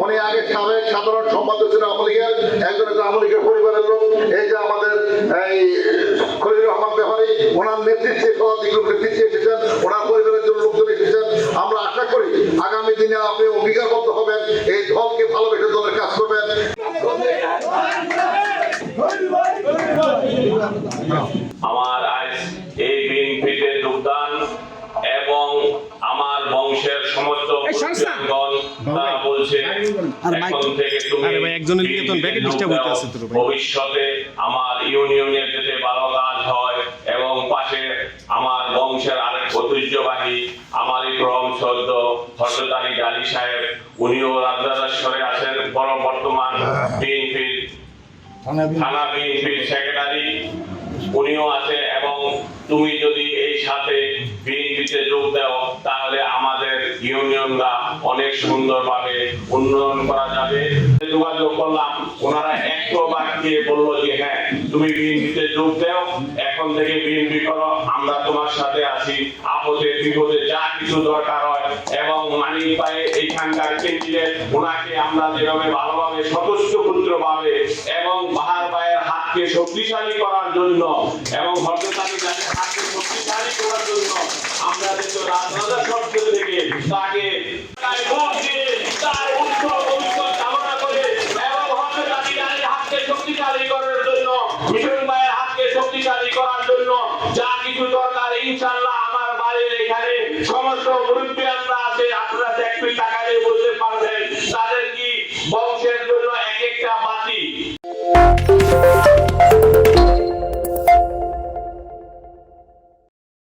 উনি আগে সাবেক সাধারণ সম্পাদক ছিলেন আওয়ামী লীগের, একজন আওয়ামী লীগের পরিবারের লোক। এই যে আমাদের এই খলিলুর রহমান ব্যাপারী, ওনার নেতৃত্বে শতাধিক লোক নেতৃত্বে এসেছেন, ওনার পরিবারের জন্য লোকজন এসেছেন। আমরা আশা করি আগামী দিনে আপনি অঙ্গীকারবদ্ধ হবেন, এই দলকে ভালোবেসে দলের কাজ করবেন। আমার আজ এই বিএনপিতে যোগদান এবং আমার বংশের সমস্ত মুসলিমগণ তারা বলছে এখন থেকে তুমি ভবিষ্যতে আমার ইউনিয়নের যাতে ভালো কাজ হয় এবং পাশে আমার বংশের আরেক ঐতিহ্যবাহী আমারই পরম শ্রদ্ধ হযরত আলী গাজী সাহেব, উনিও রাজরাজেশ্বরে আছেন, বর্তমান বিএনপির থানা বিএনপির সেক্রেটারি উনিও আছে, এবং তুমি যদি এই সাথে বিএনপিতে যোগ দাও তাহলে আমাদের ইউনিয়নরা অনেক সুন্দরভাবে উন্নয়ন করা যাবে। যোগাযোগ করলাম, ওনারা একটু বাক্যে বললো যে হ্যাঁ তুমি বিএনপিতে যোগ দাও, এখন থেকে বিএনপি করো, আমরা তোমার সাথে আছি, আপদে বিপদে যা কিছু দরকার হয়। এবং মানিক পায়ে এইখানকার ক্যান্ডিডেট, ওনাকে আমরা যেভাবে ভালোভাবে স্বতঃস্ফূর্তভাবে এবং বাহার পায়ের হাতকে শক্তিশালী করার জন্য এবং হযরত আলী গাজীর হাতকে শক্তিশালী করার জন্য আমরা কিন্তু রাজনৈতিক শব্দ থেকে তাকে ভোট দিয়ে তার উত্তর ভবিষ্যৎ কামনা করে এবং হযরত আলী গাজীর হাতকে শক্তিশালী করার জন্য, মিশন ভাইয়ের হাতকে শক্তিশালী করার জন্য যা কিছু দরকার ইনশাআল্লাহ আমার বাড়ির এখানে সমস্ত মুরব্বিয়ানরা আছে, আপনারা একটু তাকালে বলতে পারবেন তাদের কি বংশের জন্য এক একটা বাতি।